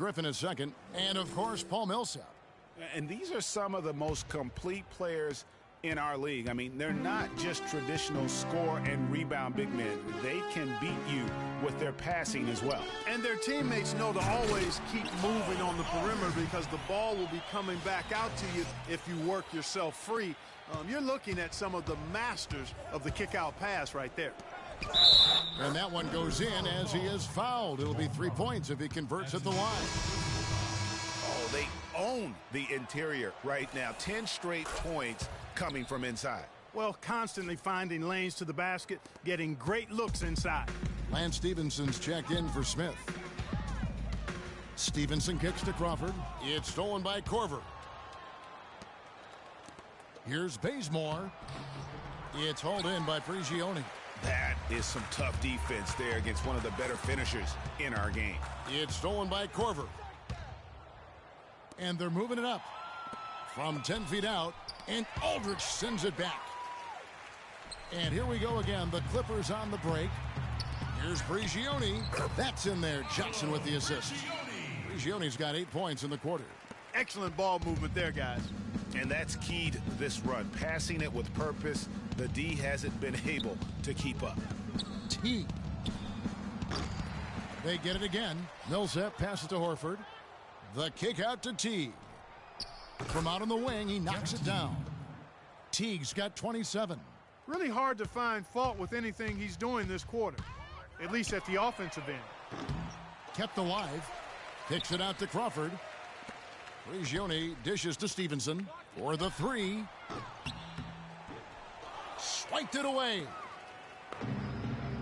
Griffin is second. And, of course, Paul Millsap. And these are some of the most complete players in our league. I mean, they're not just traditional score and rebound big men. They can beat you with their passing as well. And their teammates know to always keep moving on the perimeter because the ball will be coming back out to you if you work yourself free. You're looking at some of the masters of the kick-out pass right there. And that one goes in as he is fouled. It'll be 3 points if he converts at the line. Oh, they own the interior right now. 10 straight points coming from inside. Well, constantly finding lanes to the basket, getting great looks inside. Lance Stephenson's checked in for Smith. Stevenson kicks to Crawford. It's stolen by Korver. Here's Bazemore. It's hauled in by Prigioni. That is some tough defense there against one of the better finishers in our game. It's stolen by Korver. And they're moving it up. From 10 feet out, and Aldridge sends it back. And here we go again. The Clippers on the break. Here's Prigioni. That's in there. Johnson with the assist. Prigioni's got 8 points in the quarter. Excellent ball movement there, guys. And that's key to this run. Passing it with purpose. The D hasn't been able to keep up. T. They get it again. Millsap passes to Horford. The kick out to Teague. From out on the wing, he knocks it down. Teague's got 27. Really hard to find fault with anything he's doing this quarter, at least at the offensive end. Kept alive. Kicks it out to Crawford. Prigioni dishes to Stevenson for the three. Swiped it away.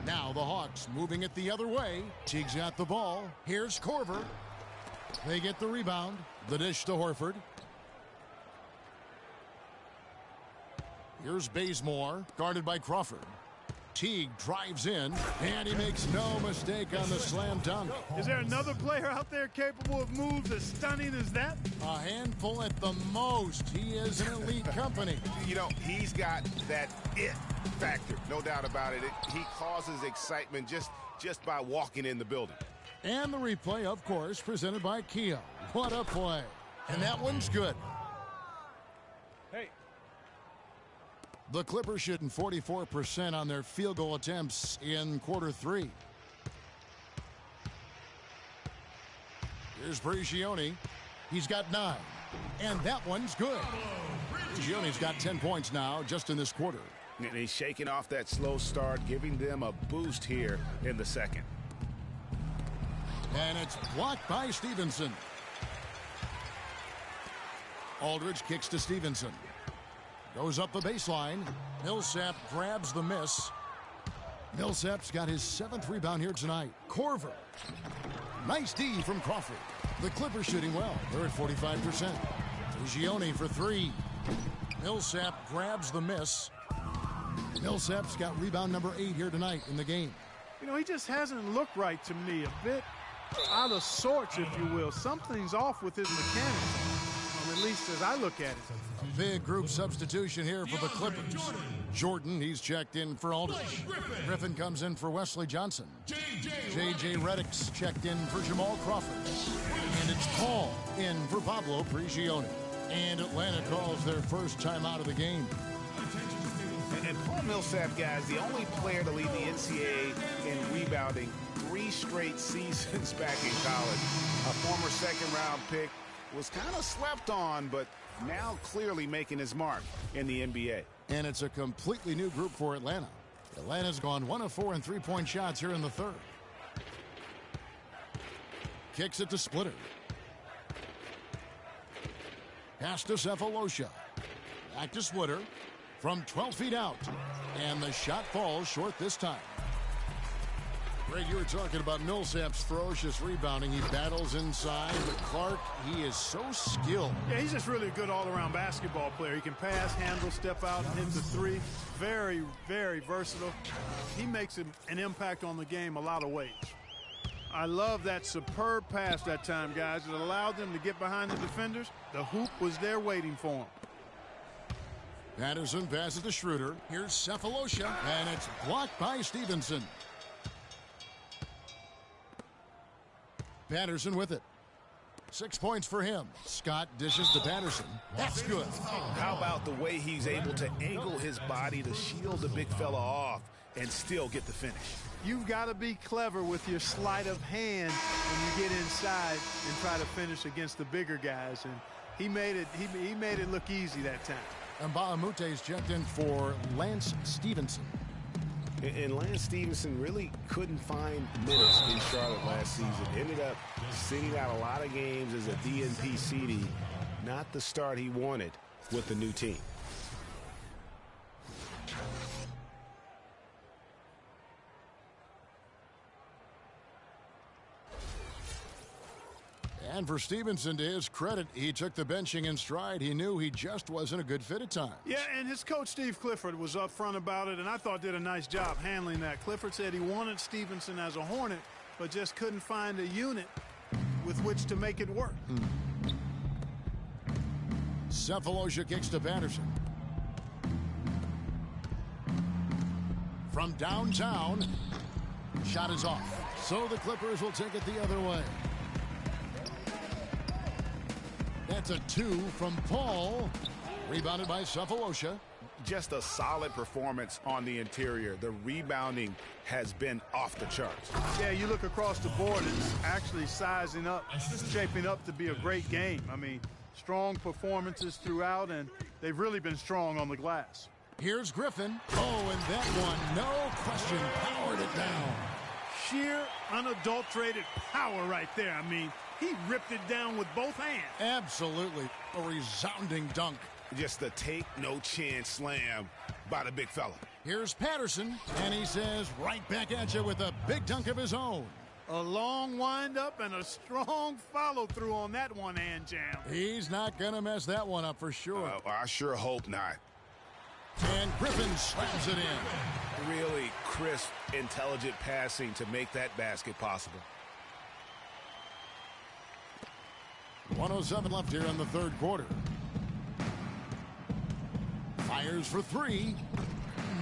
Now the Hawks moving it the other way. Teague's got the ball. Here's Korver. They get the rebound. The dish to Horford. Here's Bazemore, guarded by Crawford. Teague drives in, and he makes no mistake on the slam dunk. Is there another player out there capable of moves as stunning as that? A handful at the most. He is an elite company. You know, he's got that it factor, no doubt about it. He causes excitement just by walking in the building. And the replay, of course, presented by Kia. What a play. And that one's good. Hey. The Clippers shooting 44% on their field goal attempts in quarter three. Here's Prigioni. He's got 9. And that one's good. Prigioni's got 10 points now just in this quarter. And he's shaking off that slow start, giving them a boost here in the second. And it's blocked by Stevenson. Aldridge kicks to Stevenson. Goes up the baseline. Millsap grabs the miss. Millsap's got his 7th rebound here tonight. Korver. Nice D from Crawford. The Clippers shooting well. They're at 45%. Prigioni for 3. Millsap grabs the miss. Millsap's got rebound number 8 here tonight in the game. You know, he just hasn't looked right to me. A bit out of sorts, if you will. Something's off with his mechanics, at least as I look at it. A big group substitution here for the Clippers. Jordan, he's checked in for Aldridge. Griffin comes in for Wesley Johnson. J.J. Redick's checked in for Jamal Crawford. And it's Paul in for Pablo Prigioni. And Atlanta calls their first time out of the game. And Paul Millsap, guys, the only player to lead the NCAA in rebounding 3 straight seasons back in college. A former second-round pick, was kind of slept on, but now clearly making his mark in the NBA. And it's a completely new group for Atlanta. Atlanta's gone 1 of 4 in three-point shots here in the third. Kicks it to Splitter. Pass to Cephalosha. Back to Splitter from 12 feet out. And the shot falls short this time. Greg, you were talking about Millsap's ferocious rebounding. He battles inside, but Clark, he is so skilled. Yeah, he's just really a good all-around basketball player. He can pass, handle, step out, and hit the three. Very, very versatile. He makes an impact on the game a lot of ways. I love that superb pass that time, guys. It allowed them to get behind the defenders. The hoop was there waiting for him. Patterson passes to Schroeder. Here's Cephalosha, and it's blocked by Stevenson. Patterson with it. 6 points for him. Scott dishes to Patterson. That's good. How about the way he's able to angle his body to shield the big fella off and still get the finish? You've got to be clever with your sleight of hand when you get inside and try to finish against the bigger guys. And he made it look easy that time. And Mbaamute's checked in for Lance Stevenson. And Lance Stevenson really couldn't find minutes in Charlotte last season. Ended up sitting out a lot of games as a DNP CD. Not the start he wanted with the new team. And for Stevenson, to his credit, he took the benching in stride. He knew he just wasn't a good fit at times. Yeah, and his coach, Steve Clifford, was upfront about it, and I thought did a nice job handling that. Clifford said he wanted Stevenson as a Hornet, but just couldn't find a unit with which to make it work. Cephalosha kicks to Patterson. From downtown, shot is off. So the Clippers will take it the other way. That's a 2 from Paul. Rebounded by Cephalosha. Just a solid performance on the interior. The rebounding has been off the charts. Yeah, you look across the board, it's actually sizing up, shaping up to be a great game. I mean, strong performances throughout, and they've really been strong on the glass. Here's Griffin. Oh, and that one, no question, powered it down. Sheer, unadulterated power right there. I mean, he ripped it down with both hands. Absolutely. A resounding dunk. Just a take-no-chance slam by the big fella. Here's Patterson, and he says right back at you with a big dunk of his own. A long wind-up and a strong follow-through on that one-hand jam. He's not going to mess that one up for sure. I sure hope not. And Griffin slams it in. Really crisp, intelligent passing to make that basket possible. 1:07 left here in the third quarter. Fires for 3.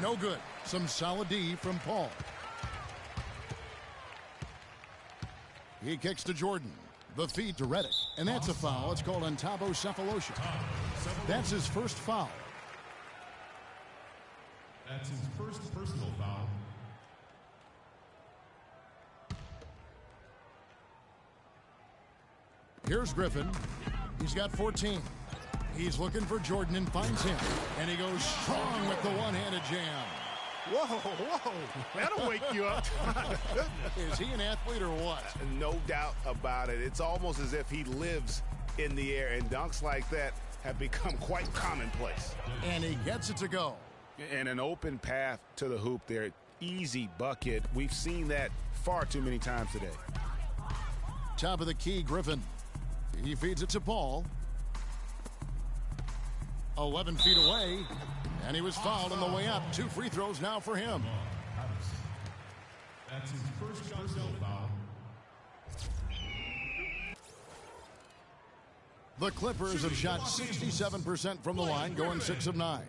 No good. Some solid D from Paul. He kicks to Jordan. The feed to Redick. And that's a foul. It's called on Thabo Cephalosha. That's his first foul. That's his first personal foul. Here's Griffin. He's got 14. He's looking for Jordan and finds him. And he goes strong with the one-handed jam. Whoa. That'll wake you up. Is he an athlete or what? No doubt about it. It's almost as if he lives in the air, and dunks like that have become quite commonplace. And he gets it to go. And an open path to the hoop there. Easy bucket. We've seen that far too many times today. Top of the key, Griffin. He feeds it to Paul. 11 feet away. And he was fouled on the way up. 2 free throws now for him. That's his first personal foul. The Clippers have shot 67% from the line, going 6 of 9.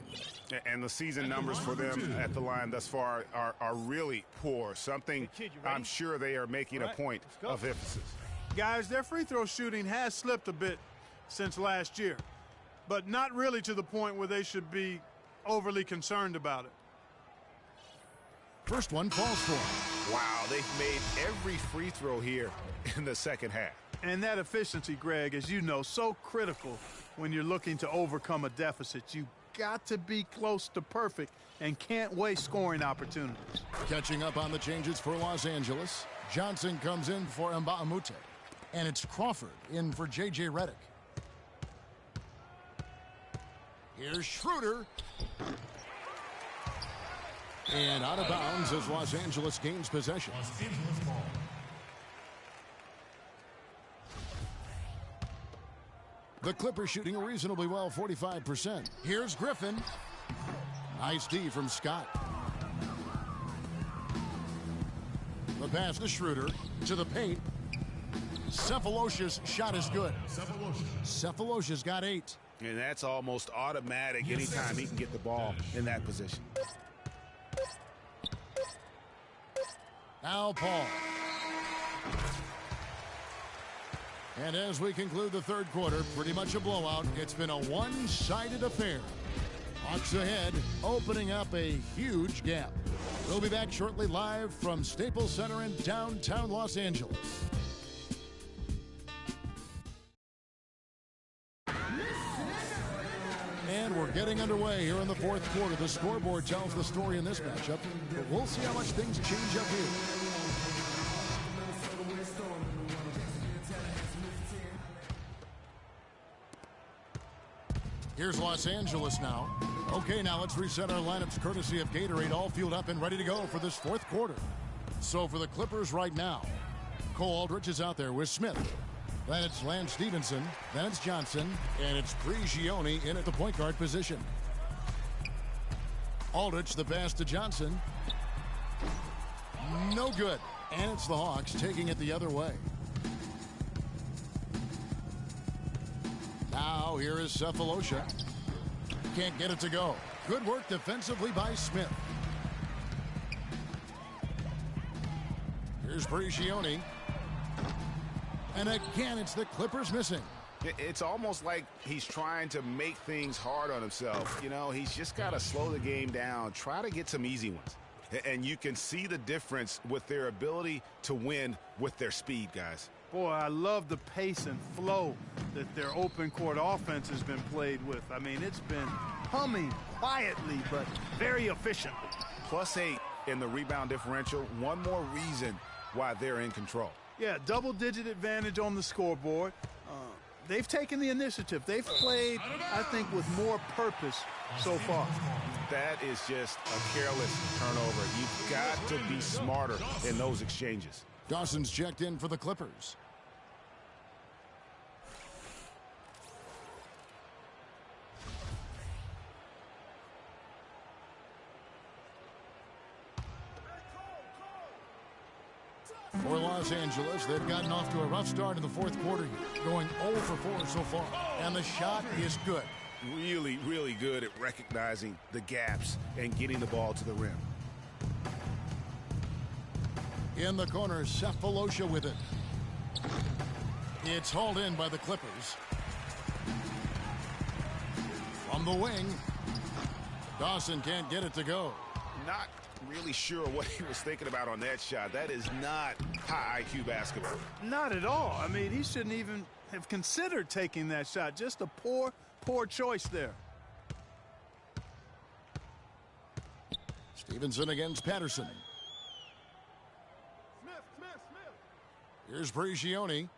And the season numbers for them at the line thus far are really poor. Something I'm sure they are making a point of emphasis. Guys, their free throw shooting has slipped a bit since last year, but not really to the point where they should be overly concerned about it. First one falls for him. Wow, they've made every free throw here in the second half. And that efficiency, Greg, as you know, so critical when you're looking to overcome a deficit. You got to be close to perfect and can't waste scoring opportunities. Catching up on the changes for Los Angeles. Johnson comes in for Mbamute. And it's Crawford in for J.J. Redick. Here's Schroeder. And out of bounds as Los Angeles gains possession. Los Angeles ball. The Clippers shooting reasonably well, 45%. Here's Griffin. Nice D from Scott. The pass to Schroeder. To the paint. Cephalosha's shot is good. Cephalosha's got 8. And that's almost automatic anytime he can get the ball in that position. Now Paul. And as we conclude the third quarter, pretty much a blowout. It's been a one-sided affair. Hawks ahead, opening up a huge gap. We'll be back shortly live from Staples Center in downtown Los Angeles. And we're getting underway here in the fourth quarter. The scoreboard tells the story in this matchup, but we'll see how much things change up here. Here's Los Angeles now. Okay, now let's reset our lineups courtesy of Gatorade, all fueled up and ready to go for this fourth quarter. So for the Clippers right now, Cole Aldrich is out there with Smith. Then it's Lance Stevenson. Then it's Johnson. And it's Prigioni in at the point guard position. Aldrich, the pass to Johnson. No good. And it's the Hawks taking it the other way. Now here is Cephalosha. Can't get it to go. Good work defensively by Smith. Here's Prigioni. And again, it's the Clippers missing. It's almost like he's trying to make things hard on himself. You know, he's just got to slow the game down, try to get some easy ones. And you can see the difference with their ability to win with their speed, guys. Boy, I love the pace and flow that their open court offense has been played with. I mean, it's been humming quietly, but very efficiently. +8 in the rebound differential. One more reason why they're in control. Yeah, double-digit advantage on the scoreboard. They've taken the initiative. They've played, I think, with more purpose so far. That is just a careless turnover. You've got to be smarter in those exchanges. Dawson's checked in for the Clippers. For Los Angeles, they've gotten off to a rough start in the fourth quarter, going 0 for 4 so far. And the shot is good. Really, really good at recognizing the gaps and getting the ball to the rim. In the corner, Cephalosha with it. It's hauled in by the Clippers. From the wing, Dawson can't get it to go. Not really sure what he was thinking about on that shot. That is not high IQ basketball. Not at all. I mean, he shouldn't even have considered taking that shot. Just a poor choice there. Stevenson against Patterson. Here's Prigioni.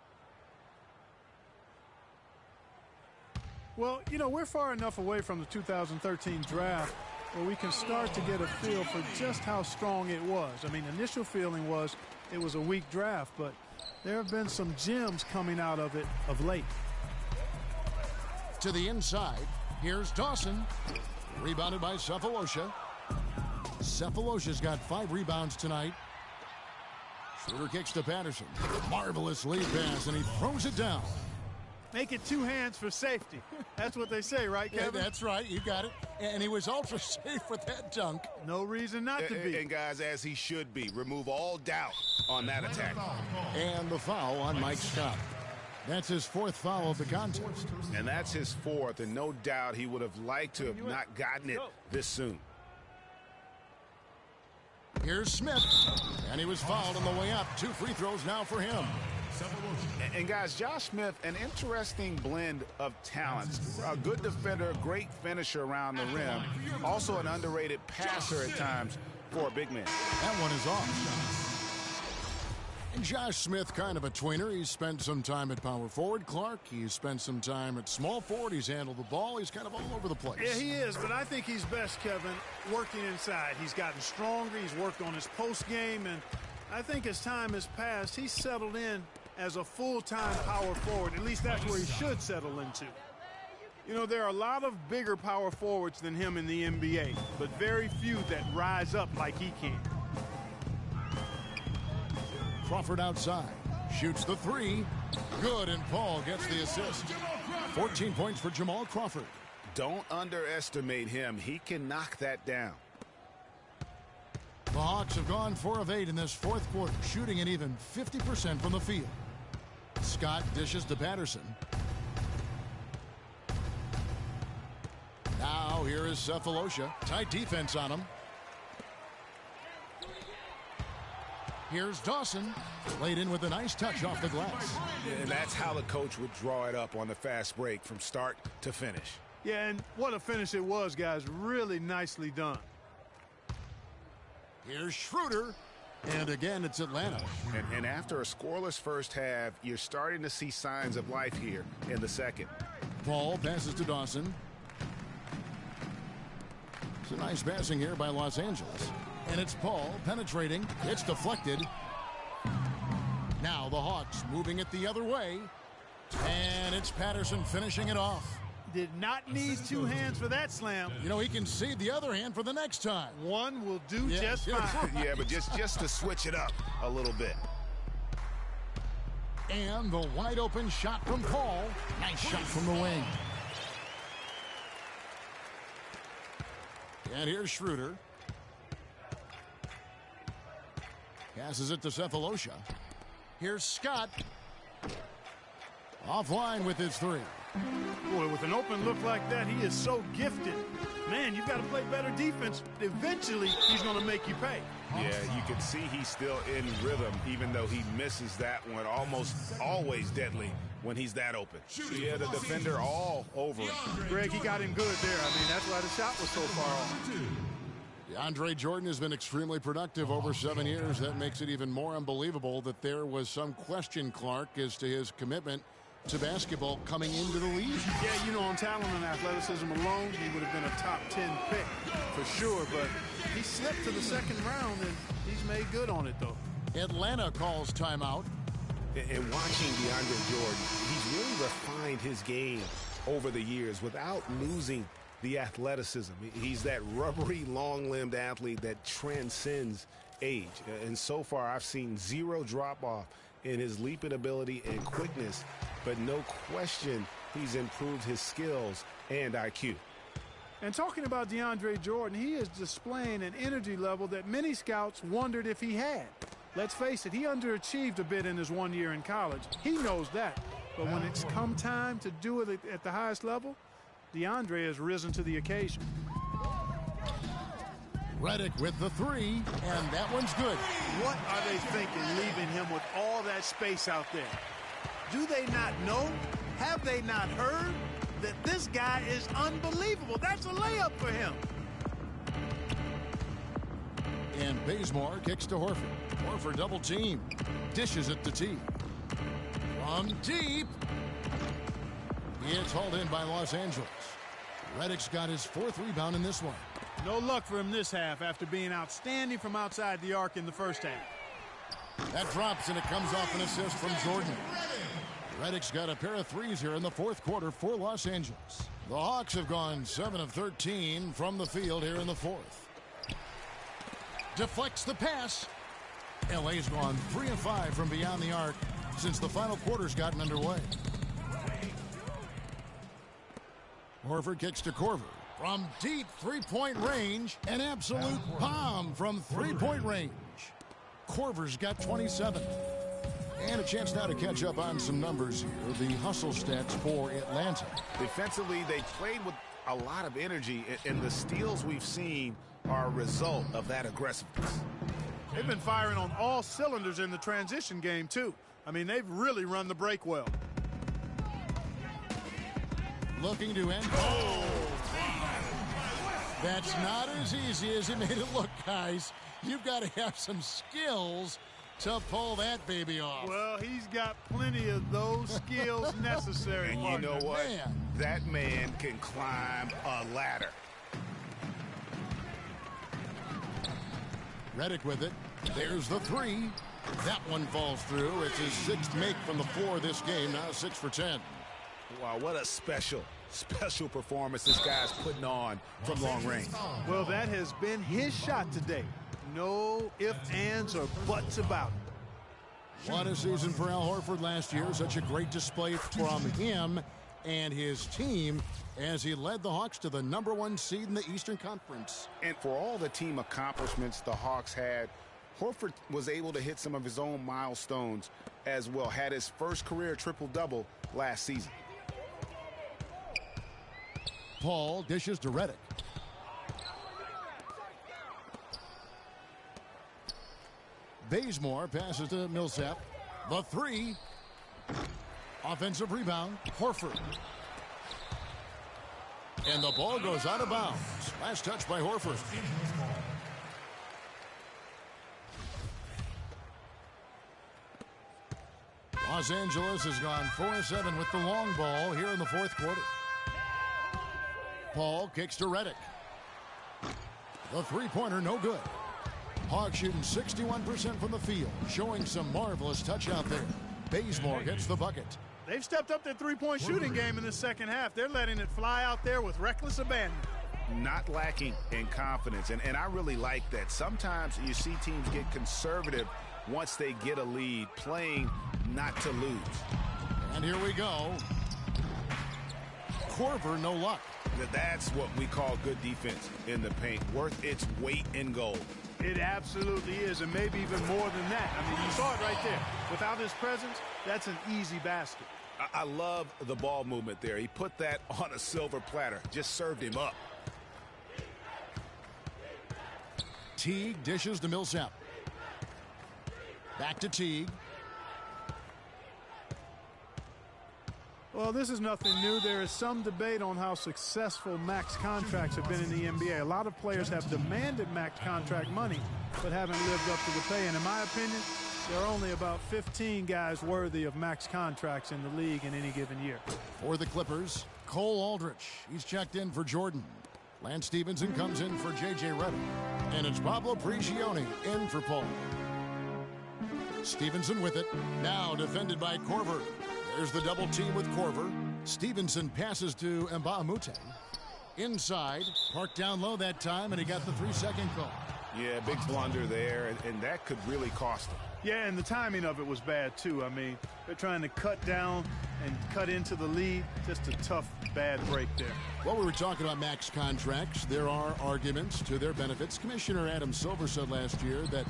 Well, you know, we're far enough away from the 2013 draft where we can start to get a feel for just how strong it was. I mean, initial feeling was it was a weak draft, but there have been some gems coming out of it of late. To the inside, here's Dawson. Rebounded by Cephalosha. Cephalosha's got 5 rebounds tonight. Schroeder kicks to Patterson. Marvelous lead pass, and he throws it down. Make it 2 hands for safety. That's what they say, right, Kevin? Yeah, that's right. You got it. And he was ultra safe with that dunk. No reason not to be. And guys, as he should be, remove all doubt on that attack. And the foul on Mike Scott. That's his 4th foul of the contest. And that's his 4th, and no doubt he would have liked to have not gotten it this soon. Here's Smith, and he was fouled on the way up. 2 free throws now for him. And guys, Josh Smith, an interesting blend of talents. A good defender, great finisher around the rim. Also an underrated passer at times for a big man. That one is off. And Josh Smith, kind of a tweener. He's spent some time at power forward. Clark, he's spent some time at small forward. He's handled the ball. He's kind of all over the place. Yeah, he is, but I think he's best, Kevin, working inside. He's gotten stronger. He's worked on his post game, and I think as time has passed, he's settled in as a full-time power forward. At least that's where he should settle into. You know, there are a lot of bigger power forwards than him in the NBA, but very few that rise up like he can. Crawford outside. Shoots the 3. Good, and Paul gets the assist. 14 points for Jamal Crawford. Don't underestimate him. He can knock that down. The Hawks have gone 4 of 8 in this fourth quarter, shooting an even 50% from the field. Scott dishes to Patterson. Now here is Cephalosha. Tight defense on him. Here's Dawson. Laid in with a nice touch off the glass. And that's how the coach would draw it up on the fast break from start to finish. Yeah, and what a finish it was, guys. Really nicely done. Here's Schroeder. And again, it's Atlanta. And after a scoreless first half, you're starting to see signs of life here in the second. Paul passes to Dawson. It's a nice passing here by Los Angeles. And it's Paul penetrating. It's deflected. Now the Hawks moving it the other way. And it's Patterson finishing it off. Did not need two hands for that slam. You know, he can save the other hand for the next time. One will do just fine. Yeah, but just to switch it up a little bit. And the wide open shot from Paul. Nice shot from the wing. And here's Schroeder. Passes it to Cephalosha. Here's Scott. Offline with his three. Boy, with an open look like that, he is so gifted. Man, you've got to play better defense. Eventually, he's going to make you pay. Yeah, you can see he's still in rhythm, even though he misses that one. Almost always deadly when he's that open. Yeah, the defender all over him. Greg, he got him good there. I mean, that's why the shot was so far off. DeAndre Jordan has been extremely productive over 7 years. That makes it even more unbelievable that there was some question, Clark, as to his commitment to basketball coming into the league. Yeah, you know, on talent and athleticism alone, he would have been a top 10 pick for sure, but he slipped to the second round, and he's made good on it, though. Atlanta calls timeout. And watching DeAndre Jordan, he's really refined his game over the years without losing the athleticism. He's that rubbery, long-limbed athlete that transcends age. And so far, I've seen zero drop-off in his leaping ability and quickness, but no question he's improved his skills and IQ. And talking about DeAndre Jordan, he is displaying an energy level that many scouts wondered if he had. Let's face it, he underachieved a bit in his 1 year in college. He knows that. But when it's come time to do it at the highest level, DeAndre has risen to the occasion. Redick with the three, and that one's good. What are they thinking, leaving him with all that space out there? Do they not know? Have they not heard that this guy is unbelievable? That's a layup for him. And Bazemore kicks to Horford. Horford double team. Dishes it to T. From deep. It's hauled in by Los Angeles. Redick's got his fourth rebound in this one. No luck for him this half after being outstanding from outside the arc in the first half. That drops, and it comes off an assist from Jordan. Redick's got a pair of threes here in the fourth quarter for Los Angeles. The Hawks have gone 7 of 13 from the field here in the fourth. Deflects the pass. LA's gone 3 of 5 from beyond the arc since the final quarter's gotten underway. Horford kicks to Korver. From deep three-point range, an absolute bomb from three-point range. Korver's got 27. And a chance now to catch up on some numbers here. The hustle stats for Atlanta. Defensively, they played with a lot of energy, and the steals we've seen are a result of that aggressiveness. They've been firing on all cylinders in the transition game, too. I mean, they've really run the break well. Looking to end. Oh! That's not as easy as it made it look, guys. You've got to have some skills to pull that baby off. Well, he's got plenty of those skills necessary. And you know what? Man. That man can climb a ladder. Redick with it. There's the three. That one falls through. It's his sixth make from the floor this game. Now 6 for 10. Wow, what a special performance this guy's putting on from long range. Well, that has been his shot today. No ifs, ands, or buts about it. What a season for Al Horford last year. Such a great display from him and his team as he led the Hawks to the #1 seed in the Eastern Conference. And for all the team accomplishments the Hawks had, Horford was able to hit some of his own milestones as well. Had his first career triple-double last season. Paul dishes to Redick. Bazemore passes to Millsap. The three. Offensive rebound. Horford. And the ball goes out of bounds. Last touch by Horford. Los Angeles has gone 4-7 with the long ball here in the fourth quarter. Paul kicks to Redick. The three-pointer no good. Hawks shooting 61% from the field, showing some marvelous touch out there. Bazemore gets the bucket. They've stepped up their three-point shooting game in the second half. They're letting it fly out there with reckless abandon. Not lacking in confidence, and I really like that. Sometimes you see teams get conservative once they get a lead, playing not to lose. And here we go. Korver, no luck. That's what we call good defense in the paint, worth its weight in gold. It absolutely is, and maybe even more than that. I mean, you saw it right there. Without his presence, that's an easy basket. I love the ball movement there. He put that on a silver platter, just served him up. Teague dishes to Millsap. Back to Teague. Well, this is nothing new. There is some debate on how successful max contracts have been in the NBA. A lot of players have demanded max contract money, but haven't lived up to the pay. And in my opinion, there are only about 15 guys worthy of max contracts in the league in any given year. For the Clippers, Cole Aldrich. He's checked in for Jordan. Lance Stevenson comes in for J.J. Redick. And it's Pablo Prigioni in for Paul. Stevenson with it. Now defended by Korver. There's the double team with Korver. Stevenson passes to Mbamute. Inside. Parked down low that time, and he got the 3-second call. Yeah, big blunder there, and that could really cost him. Yeah, and the timing of it was bad, too. I mean, they're trying to cut down and cut into the lead. Just a tough, bad break there. Well, we were talking about max contracts. There are arguments to their benefits. Commissioner Adam Silver said last year that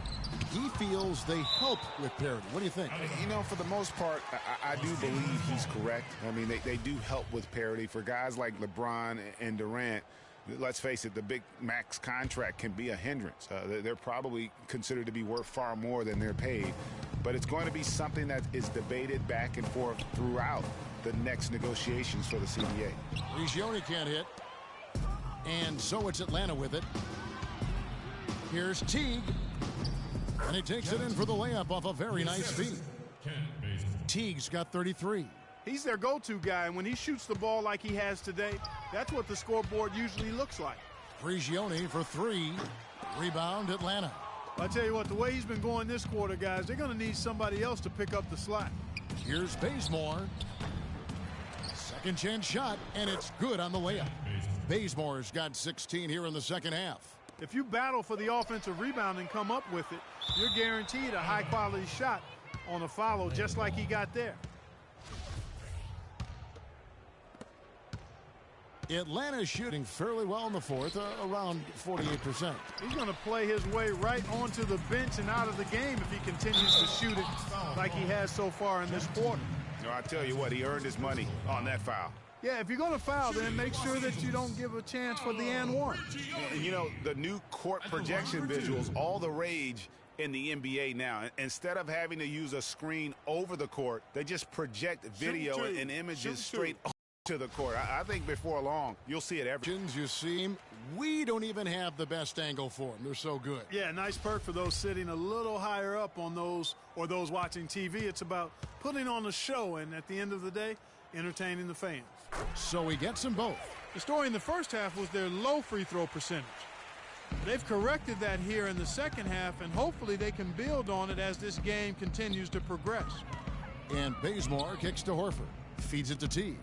he feels they help with parity. What do you think? You know, for the most part, I do believe he's correct. I mean, they do help with parity. For guys like LeBron and Durant, let's face it, the big max contract can be a hindrance. They're probably considered to be worth far more than they're paid. But it's going to be something that is debated back and forth throughout the next negotiations for the CBA. Prigioni can't hit. And so it's Atlanta with it. Here's Teague. And he takes it in for the layup off a very nice feed. Teague's got 33. He's their go-to guy, and when he shoots the ball like he has today, that's what the scoreboard usually looks like. Prigioni for three. Rebound, Atlanta. I tell you what, the way he's been going this quarter, guys, they're going to need somebody else to pick up the slack. Here's Bazemore. Second chance shot, and it's good on the layup. Bazemore's got 16 here in the second half. If you battle for the offensive rebound and come up with it, you're guaranteed a high-quality shot on a follow just like he got there. Atlanta's shooting fairly well in the fourth, around 48%. He's going to play his way right onto the bench and out of the game if he continues to shoot it like he has so far in this quarter. No, I tell you what, he earned his money on that foul. Yeah, if you're going to foul, then make sure that you don't give a chance for the and one. And you know, the new court projection visuals, all the rage in the NBA now. Instead of having to use a screen over the court, they just project video and images straight to the court. I think before long, you'll see it every. You see him. We don't even have the best angle for them. They're so good. Yeah, nice perk for those sitting a little higher up on those or those watching TV. It's about putting on a show and at the end of the day, entertaining the fans. So he gets them both. The story in the first half was their low free throw percentage. They've corrected that here in the second half, and hopefully they can build on it as this game continues to progress. And Bazemore kicks to Horford. Feeds it to Teague.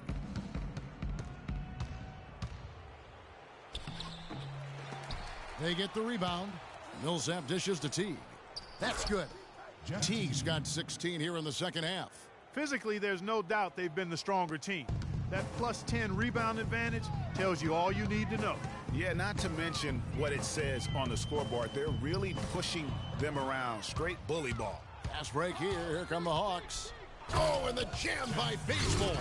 They get the rebound. Millsap dishes to Teague. That's good. Teague's got 16 here in the second half. Physically, there's no doubt they've been the stronger team. That plus 10 rebound advantage tells you all you need to know. Yeah, not to mention what it says on the scoreboard. They're really pushing them around. Straight bully ball. Fast break here. Here come the Hawks. Oh, and the jam by Baseball.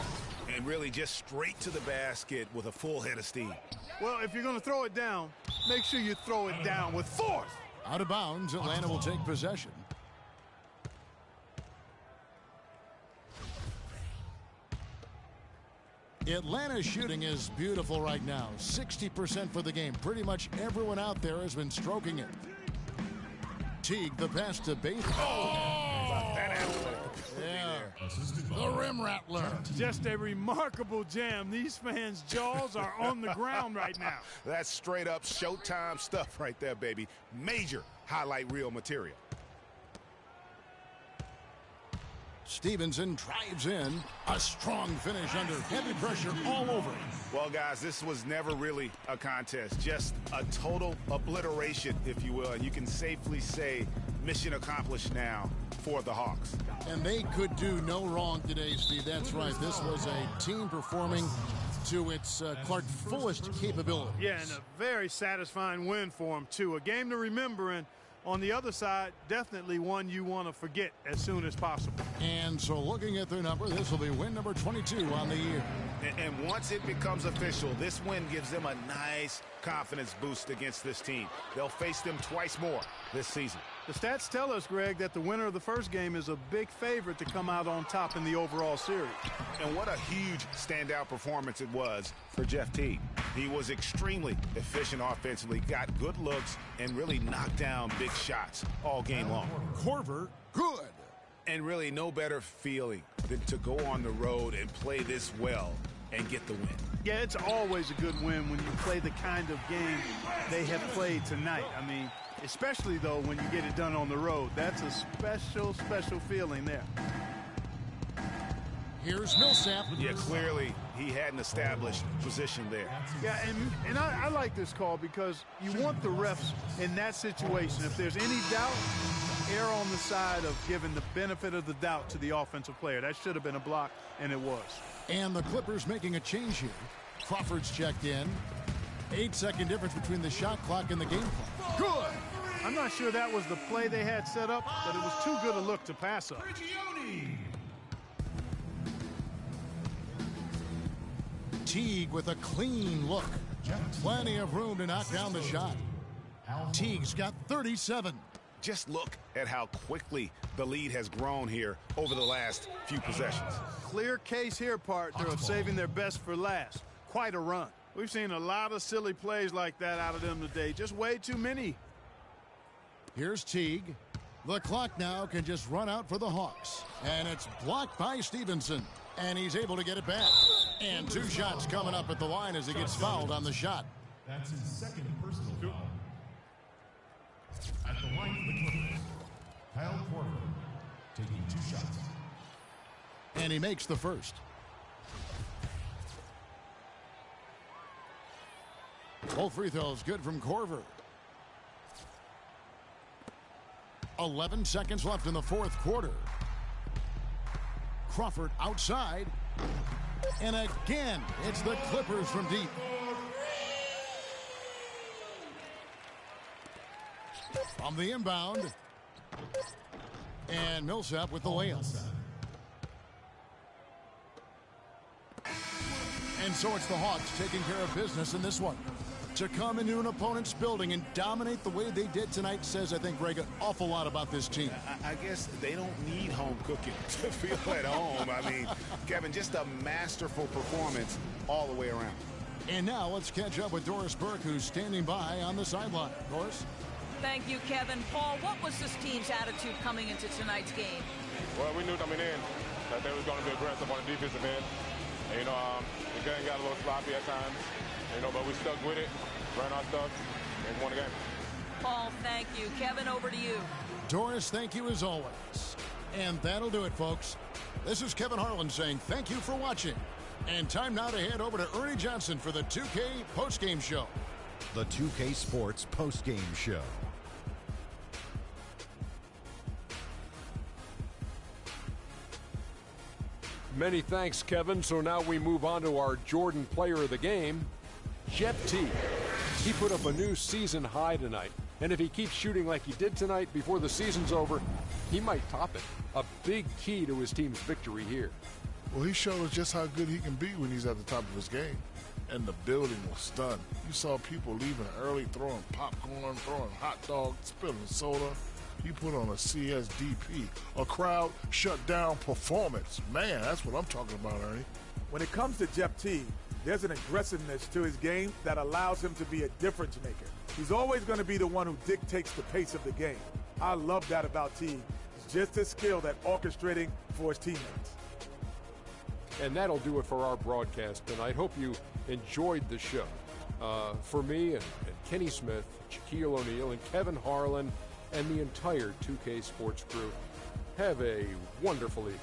And really just straight to the basket with a full head of steam. Well, if you're going to throw it down, make sure you throw it down with force. Out of bounds, Atlanta will take possession. Atlanta's shooting is beautiful right now. 60% for the game. Pretty much everyone out there has been stroking it. Teague, the pass to Baseball. Oh! That Yeah. The rim rattler. Just a remarkable jam. These fans' jaws are on the ground right now. That's straight up Showtime stuff right there, baby. Major highlight reel material. Stevenson drives in. A strong finish under heavy pressure all over. Well, guys, this was never really a contest. Just a total obliteration, if you will. And you can safely say mission accomplished now for the Hawks. And they could do no wrong today, Steve. That's right. This was a team performing to its Clark fullest capability. Yeah, and a very satisfying win for them, too. A game to remember, and on the other side, definitely one you want to forget as soon as possible. And so looking at their number, this will be win number 22 on the year. And once it becomes official, this win gives them a nice confidence boost against this team. They'll face them twice more this season. The stats tell us, Greg, that the winner of the first game is a big favorite to come out on top in the overall series. And what a huge standout performance it was for Jeff Teague. He was extremely efficient offensively, got good looks, and really knocked down big shots all game long. Korver, good. And really no better feeling than to go on the road and play this well and get the win. Yeah, it's always a good win when you play the kind of game they have played tonight. I mean, especially, though, when you get it done on the road. That's a special, special feeling there. Here's Millsap. Yeah, clearly he had an established position there. Yeah, and I like this call because you want the refs in that situation. If there's any doubt, err on the side of giving the benefit of the doubt to the offensive player. That should have been a block, and it was. And the Clippers making a change here. Crawford's checked in. 8-second difference between the shot clock and the game clock. Good. I'm not sure that was the play they had set up, but it was too good a look to pass up. Teague with a clean look. Plenty of room to knock down the shot. Teague's got 37. Just look at how quickly the lead has grown here over the last few possessions. Clear case here, partner, of saving their best for last. Quite a run. We've seen a lot of silly plays like that out of them today. Just way too many. Here's Teague. The clock now can just run out for the Hawks. And it's blocked by Stevenson. And he's able to get it back. And 2 shots coming up at the line as he gets fouled on the shot. That's his second personal foul. At the line for the Clippers, Kyle Korver taking 2 shots. And he makes the first. Both free throws good from Korver. 11 seconds left in the fourth quarter. Crawford outside. And again, it's the Clippers from deep. From the inbound. And Millsap with the layup. And so it's the Hawks taking care of business in this one. To come into an opponent's building and dominate the way they did tonight says, I think, Greg, an awful lot about this team. I guess they don't need home cooking to feel at home. I mean, Kevin, just a masterful performance all the way around. And now let's catch up with Doris Burke, who's standing by on the sideline. Doris? Thank you, Kevin. Paul, what was this team's attitude coming into tonight's game? Well, we knew coming in that they was going to be aggressive on the defensive end. And, the game got a little sloppy at times. But we stuck with it, ran our stuff, and won the game. Paul, thank you. Kevin, over to you. Doris, thank you as always. And that'll do it, folks. This is Kevin Harlan saying thank you for watching. And time now to head over to Ernie Johnson for the 2K postgame show. The 2K Sports postgame show. Many thanks, Kevin. So now we move on to our Jordan player of the game, Jeff T. He put up a new season high tonight. And if he keeps shooting like he did tonight before the season's over, he might top it. A big key to his team's victory here. Well, he showed us just how good he can be when he's at the top of his game. And the building was stunned. You saw people leaving early, throwing popcorn, throwing hot dogs, spilling soda. He put on a CSDP, a crowd shut down performance. Man, that's what I'm talking about, Ernie. When it comes to Jeff T, there's an aggressiveness to his game that allows him to be a difference maker. He's always going to be the one who dictates the pace of the game. I love that about T. He's just as skilled at orchestrating for his teammates. And that'll do it for our broadcast tonight. Hope you enjoyed the show. For me and Kenny Smith, Shaquille O'Neal, and Kevin Harlan, and the entire 2K Sports crew, have a wonderful evening.